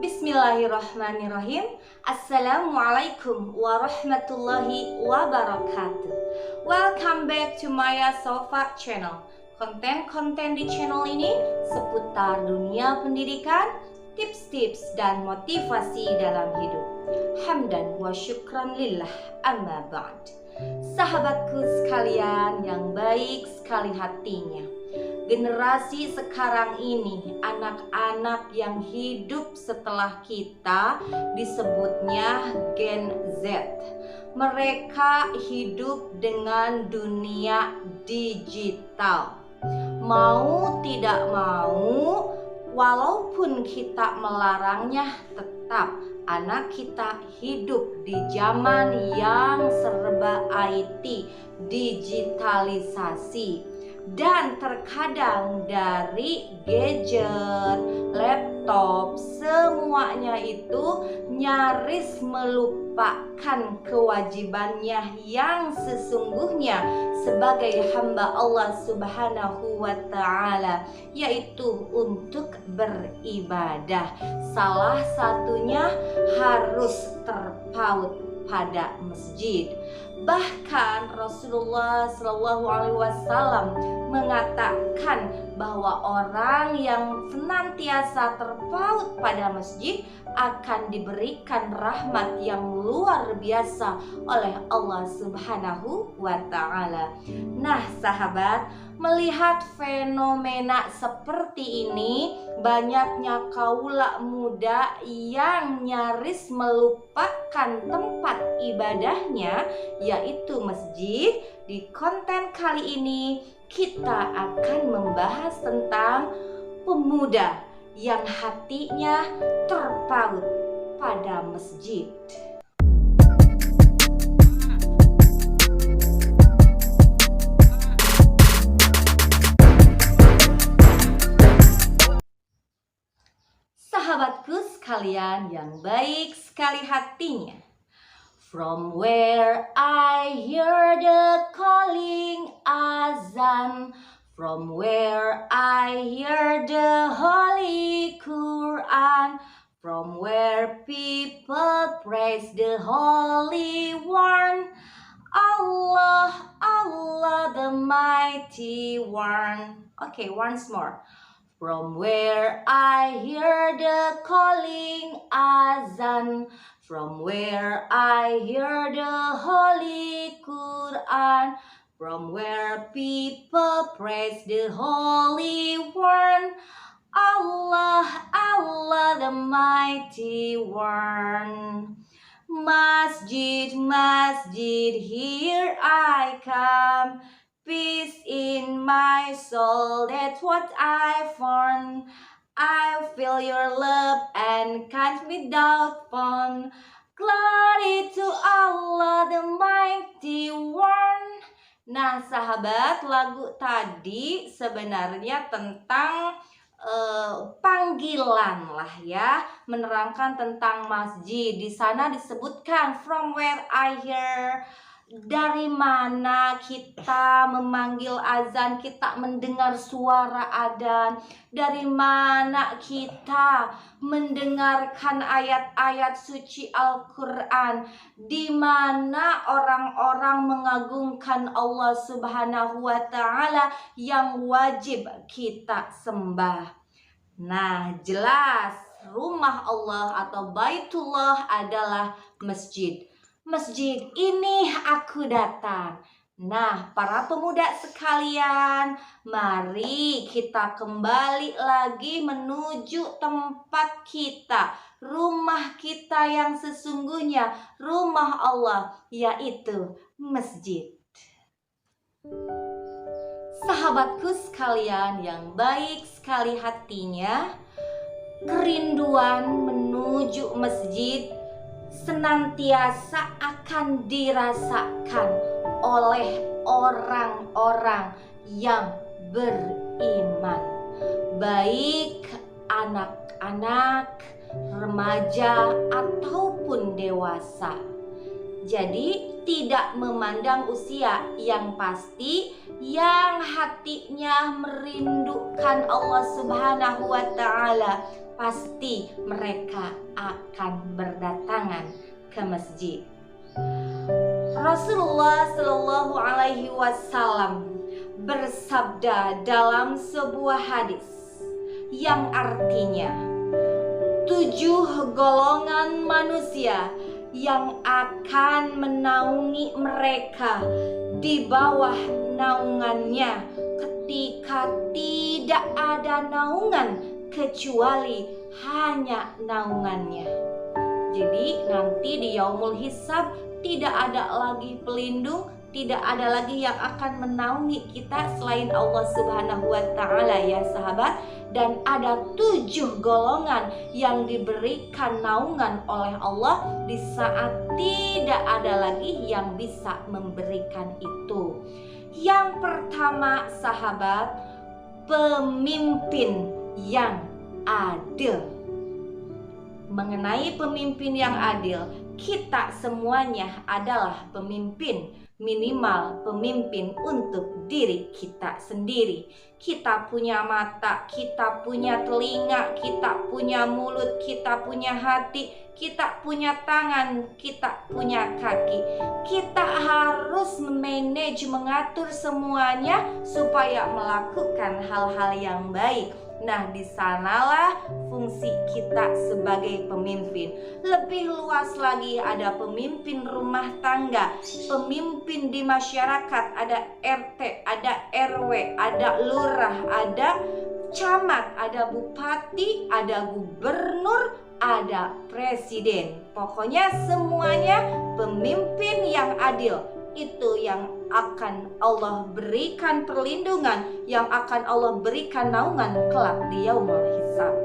Bismillahirrahmanirrahim. Assalamualaikum warahmatullahi wabarakatuh. Welcome back to Maya Sofa Channel. Konten-konten di channel ini seputar dunia pendidikan, tips-tips dan motivasi dalam hidup. Hamdan wa syukran lillah, amma ba'd. Sahabatku sekalian yang baik sekali hatinya, generasi sekarang ini, anak-anak yang hidup setelah kita disebutnya Gen Z. Mereka hidup dengan dunia digital. Mau tidak mau, walaupun kita melarangnya, tetap anak kita hidup di zaman yang serba IT, digitalisasi. Dan terkadang dari gadget, laptop, semuanya itu nyaris melupakan kewajibannya yang sesungguhnya sebagai hamba Allah Subhanahu wa ta'ala, yaitu untuk beribadah. Salah satunya harus terpaut pada masjid. Bahkan Rasulullah Shallallahu Alaihi Wasallam mengatakan bahwa orang yang senantiasa terpaut pada masjid akan diberikan rahmat yang luar biasa oleh Allah Subhanahu wa ta'ala. Nah sahabat, melihat fenomena seperti ini, banyaknya kaula muda yang nyaris melupakan tempat ibadahnya, yaitu masjid. Di konten kali ini kita akan membahas tentang pemuda yang hatinya terpaut pada masjid. Sahabatku sekalian yang baik sekali hatinya, from where I hear the calling azan, from where I hear the Holy Quran, from where people praise the Holy One, Allah, Allah the Mighty One. Okay, once more. From where I hear the calling azan, from where I hear the Holy Quran, from where people praise the Holy One, Allah, Allah the Mighty One. Masjid, masjid, here I come. Peace in my soul, that's what I found. I feel your love and can't without fun. Glory to Allah the Mighty One. Nah sahabat, lagu tadi sebenarnya tentang panggilan lah ya, menerangkan tentang masjid. Di sana disebutkan from where I hear, dari mana kita memanggil azan, kita mendengar suara adzan, dari mana kita mendengarkan ayat-ayat suci Al-Quran, di mana orang-orang mengagungkan Allah Subhanahu wa ta'ala yang wajib kita sembah. Nah jelas rumah Allah atau Baitullah adalah masjid. Masjid ini aku datang. Nah, para pemuda sekalian, mari kita kembali lagi menuju tempat kita, rumah kita yang sesungguhnya, rumah Allah, yaitu masjid. Sahabatku sekalian yang baik sekali hatinya, kerinduan menuju masjid senantiasa akan dirasakan oleh orang-orang yang beriman, baik anak-anak, remaja, ataupun dewasa. Jadi tidak memandang usia, yang pasti yang hatinya merindukan Allah Subhanahu wa ta'ala pasti mereka akan berdatangan ke masjid. Rasulullah Shallallahu Alaihi Wasallam bersabda dalam sebuah hadis yang artinya 7 golongan manusia yang akan menaungi mereka di bawah naungannya ketika tidak ada naungan kecuali hanya naungannya. Jadi nanti di yaumul hisab tidak ada lagi pelindung, tidak ada lagi yang akan menaungi kita selain Allah Subhanahu wa Ta'ala, ya sahabat. Dan ada 7 golongan yang diberikan naungan oleh Allah di saat tidak ada lagi yang bisa memberikan itu. Yang pertama, sahabat, pemimpin yang adil. Mengenai pemimpin yang adil, kita semuanya adalah pemimpin, minimal pemimpin untuk diri kita sendiri. Kita punya mata, kita punya telinga, kita punya mulut, kita punya hati, kita punya tangan, kita punya kaki. Kita harus memanage, mengatur semuanya supaya melakukan hal-hal yang baik. Nah, di sanalah fungsi kita sebagai pemimpin. Lebih luas lagi, ada pemimpin rumah tangga, pemimpin di masyarakat, ada RT, ada RW, ada lurah, ada camat, ada bupati, ada gubernur, ada presiden. Pokoknya semuanya pemimpin yang adil. Itu yang akan Allah berikan perlindungan, yang akan Allah berikan naungan kelak di yaumul hisab.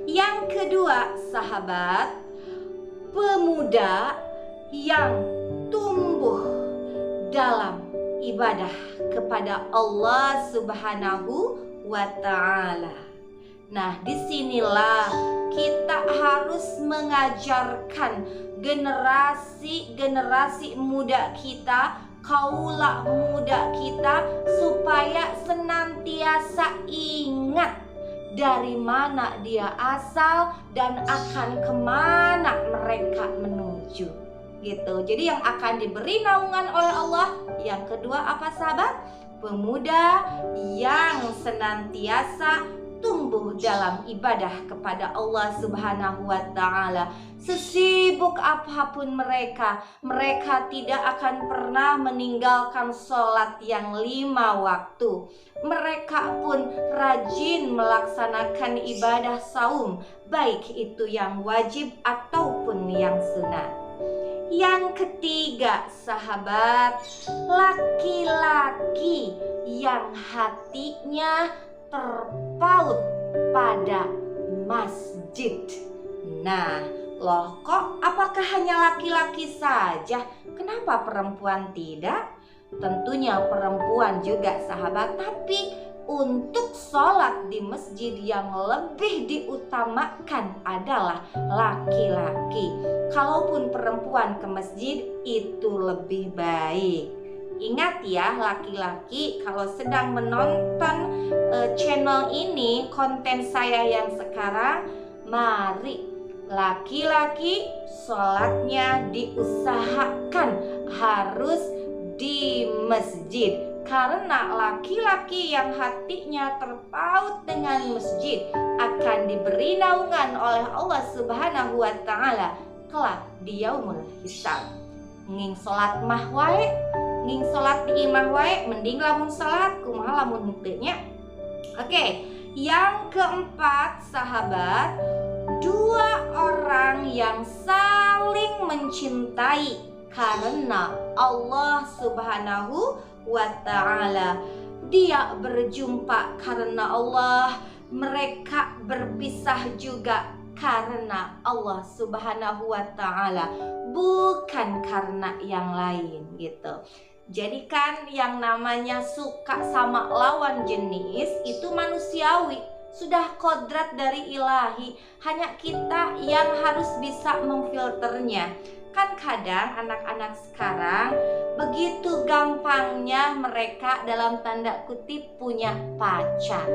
Yang kedua, sahabat, pemuda yang tumbuh dalam ibadah kepada Allah Subhanahu wa Ta'ala. Nah, disinilah kita harus mengajarkan generasi muda kita, kaula muda kita, supaya senantiasa ingat dari mana dia asal dan akan kemana mereka menuju, gitu. Jadi yang akan diberi naungan oleh Allah. Yang kedua apa, sahabat? Pemuda yang senantiasa tumbuh dalam ibadah kepada Allah Subhanahu wa Ta'ala. Sesibuk apapun mereka tidak akan pernah meninggalkan sholat yang 5 waktu. Mereka pun rajin melaksanakan ibadah saum, baik itu yang wajib ataupun yang sunat. Yang ketiga, sahabat, laki-laki yang hatinya terpaut pada masjid. Nah, loh, kok apakah hanya laki-laki saja? Kenapa perempuan tidak? Tentunya perempuan juga, sahabat, tapi untuk sholat di masjid yang lebih diutamakan adalah laki-laki. Kalaupun perempuan ke masjid itu lebih baik. Ingat ya, laki-laki kalau sedang menonton channel ini, konten saya yang sekarang, mari laki-laki sholatnya diusahakan harus di masjid. Karena laki-laki yang hatinya terpaut dengan masjid akan diberi naungan oleh Allah Subhanahu wa Ta'ala kelak di yaumul hisab. Nging sholat mah wae, nging sholat di imah wae, mending lamun sholat kumaha lamun henteu nya. Oke, yang keempat, sahabat, 2 orang yang saling mencintai karena Allah Subhanahu wa Ta'ala. Dia berjumpa karena Allah, mereka berpisah juga karena Allah Subhanahu wa Ta'ala, bukan karena yang lain, gitu. Jadi kan yang namanya suka sama lawan jenis itu manusiawi, sudah kodrat dari ilahi. Hanya kita yang harus bisa memfilternya. Kan kadang anak-anak sekarang begitu gampangnya mereka dalam tanda kutip punya pacar.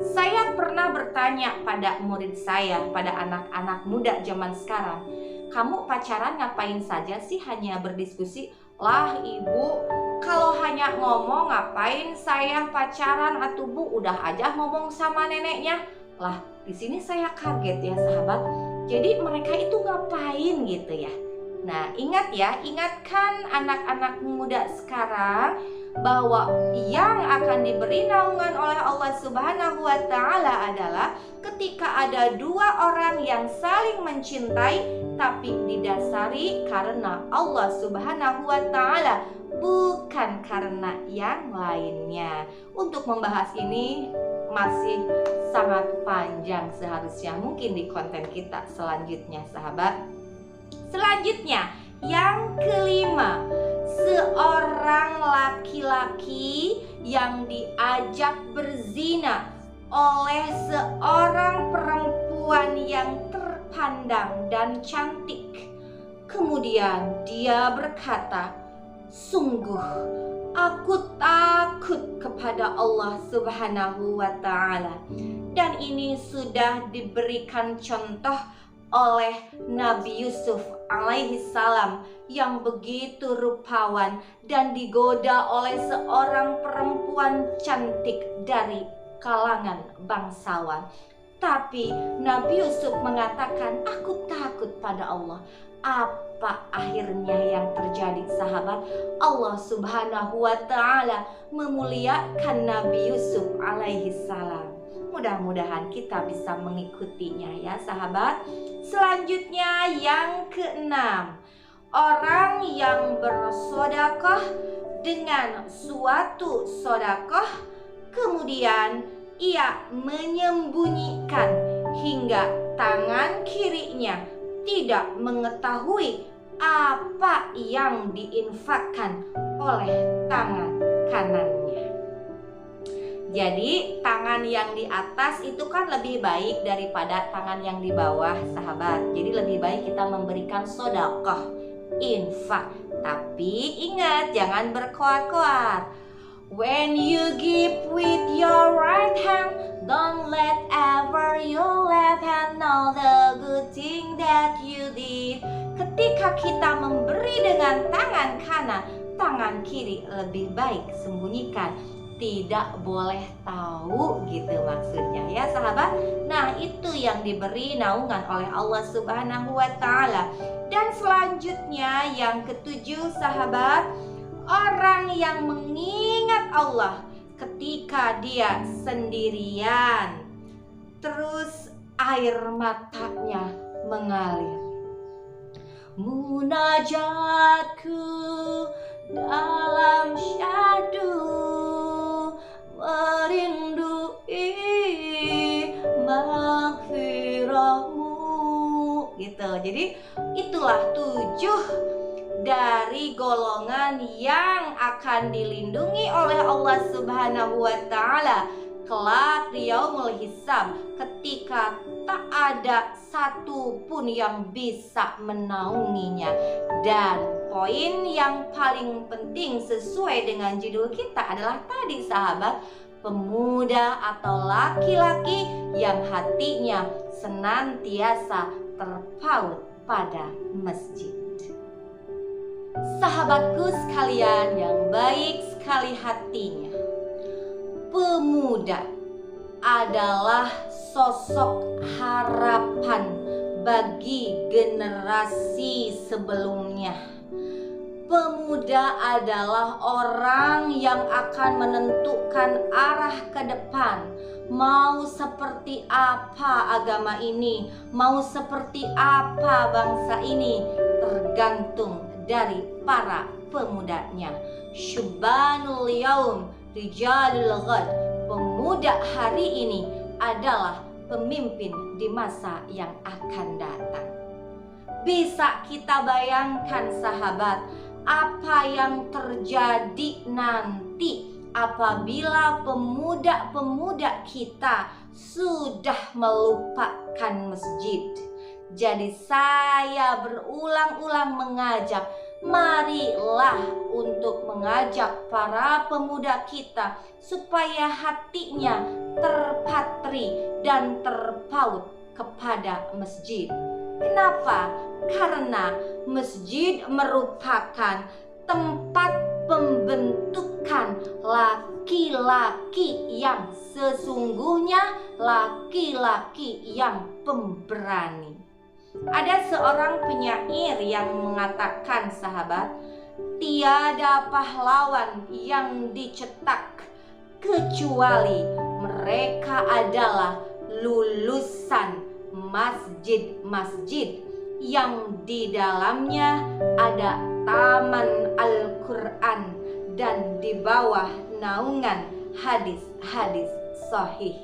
Saya pernah bertanya pada murid saya, pada anak-anak muda zaman sekarang, kamu pacaran ngapain saja sih, hanya berdiskusi? Lah ibu, kalau hanya ngomong ngapain saya pacaran atuh bu, udah aja ngomong sama neneknya. Lah di sini saya kaget ya sahabat. Jadi mereka itu ngapain gitu ya. Nah ingat ya, ingatkan anak-anak muda sekarang bahwa yang akan diberi naungan oleh Allah Subhanahu wa Ta'ala adalah ketika ada dua orang yang saling mencintai, tapi didasari karena Allah Subhanahu wa Ta'ala, bukan karena yang lainnya. Untuk membahas ini masih sangat panjang seharusnya, mungkin di konten kita selanjutnya sahabat. Selanjutnya yang kelima, seorang laki-laki yang diajak berzina oleh seorang perempuan yang terpandang dan cantik. Kemudian dia berkata, sungguh aku takut kepada Allah Subhanahu wa Ta'ala. Dan ini sudah diberikan contoh oleh Nabi Yusuf alaihi salam yang begitu rupawan dan digoda oleh seorang perempuan cantik dari kalangan bangsawan. Tapi Nabi Yusuf mengatakan, aku takut pada Allah. Apa akhirnya yang terjadi sahabat? Allah Subhanahu wa Ta'ala memuliakan Nabi Yusuf alaihi salam. Mudah-mudahan kita bisa mengikutinya ya sahabat. Selanjutnya yang keenam, orang yang bersedekah dengan suatu sedekah kemudian ia menyembunyikan hingga tangan kirinya tidak mengetahui apa yang diinfakkan oleh tangan kanannya. Jadi tangan yang di atas itu kan lebih baik daripada tangan yang di bawah sahabat. Jadi lebih baik kita memberikan sedekah, infak. Tapi ingat, jangan berkoar-koar. When you give with your right hand, don't let ever your left hand know the good thing that you did. Ketika kita memberi dengan tangan kanan, tangan kiri lebih baik sembunyikan. Tidak boleh tahu gitu maksudnya ya sahabat. Nah itu yang diberi naungan oleh Allah Subhanahu wa Ta'ala. Dan selanjutnya yang ketujuh sahabat, orang yang mengingat Allah ketika dia sendirian, terus air matanya mengalir. Munajatku dalam syahdu merindui maghfirahmu gitu. Jadi itulah 7 dari golongan yang akan dilindungi oleh Allah Subhanahu wa Ta'ala kelak di yaumul hisab, ketika tak ada satu pun yang bisa menaunginya. Dan poin yang paling penting sesuai dengan judul kita adalah tadi sahabat, pemuda atau laki-laki yang hatinya senantiasa terpaut pada masjid. Sahabatku sekalian yang baik sekali hatinya, pemuda adalah sosok harapan bagi generasi sebelumnya. Pemuda adalah orang yang akan menentukan arah ke depan. Mau seperti apa agama ini, mau seperti apa bangsa ini, tergantung dari para pemudanya. Syubanul yaum rijalul ghad. Pemuda hari ini adalah pemimpin di masa yang akan datang. Bisa kita bayangkan sahabat, apa yang terjadi nanti apabila pemuda-pemuda kita sudah melupakan masjid. Jadi saya berulang-ulang mengajak, marilah untuk mengajak para pemuda kita supaya hatinya terpatri dan terpaut kepada masjid. Kenapa? Karena masjid merupakan tempat pembentukan laki-laki yang sesungguhnya, laki-laki yang pemberani. Ada seorang penyair yang mengatakan, sahabat, tiada pahlawan yang dicetak kecuali mereka adalah lulusan masjid-masjid yang di dalamnya ada taman Al-Quran dan di bawah naungan hadis-hadis sahih.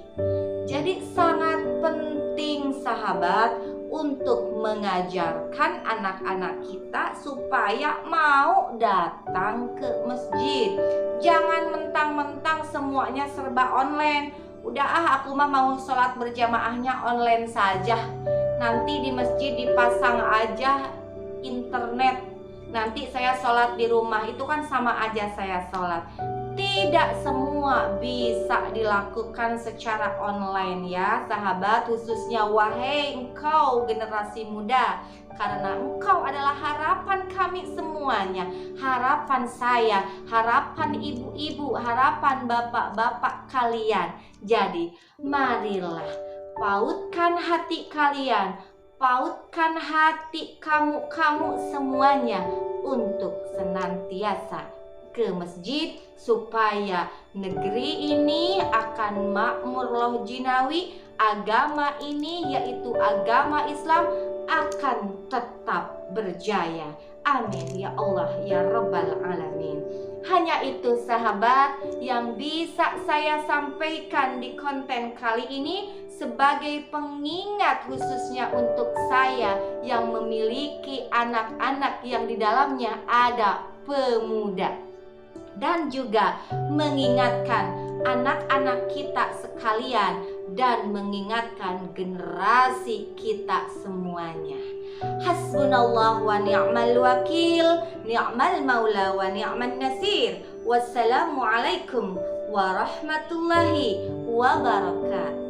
Jadi sangat penting, sahabat, untuk mengajarkan anak-anak kita supaya mau datang ke masjid. Jangan mentang-mentang semuanya serba online. Udah aku mah mau sholat berjamaahnya online saja. Nanti di masjid dipasang aja internet. Nanti saya sholat di rumah, itu kan sama aja saya sholat. Tidak semua bisa dilakukan secara online ya sahabat, khususnya wahai engkau generasi muda, karena engkau adalah harapan kami semuanya, harapan saya, harapan ibu-ibu, harapan bapak-bapak kalian. Jadi marilah pautkan hati kalian, pautkan hati kamu semuanya untuk senantiasa ke masjid, supaya negeri ini akan makmur loh jinawi. Agama ini yaitu agama Islam akan tetap berjaya. Amin ya Allah ya Rabbal Alamin. Hanya itu sahabat yang bisa saya sampaikan di konten kali ini sebagai pengingat khususnya untuk saya yang memiliki anak-anak yang di dalamnya ada pemuda, dan juga mengingatkan anak-anak kita sekalian dan mengingatkan generasi kita semuanya. Hasbunallah wa ni'mal wakil, ni'mal maula wa ni'man nasir. Wassalamualaikum warahmatullahi wabarakatuh.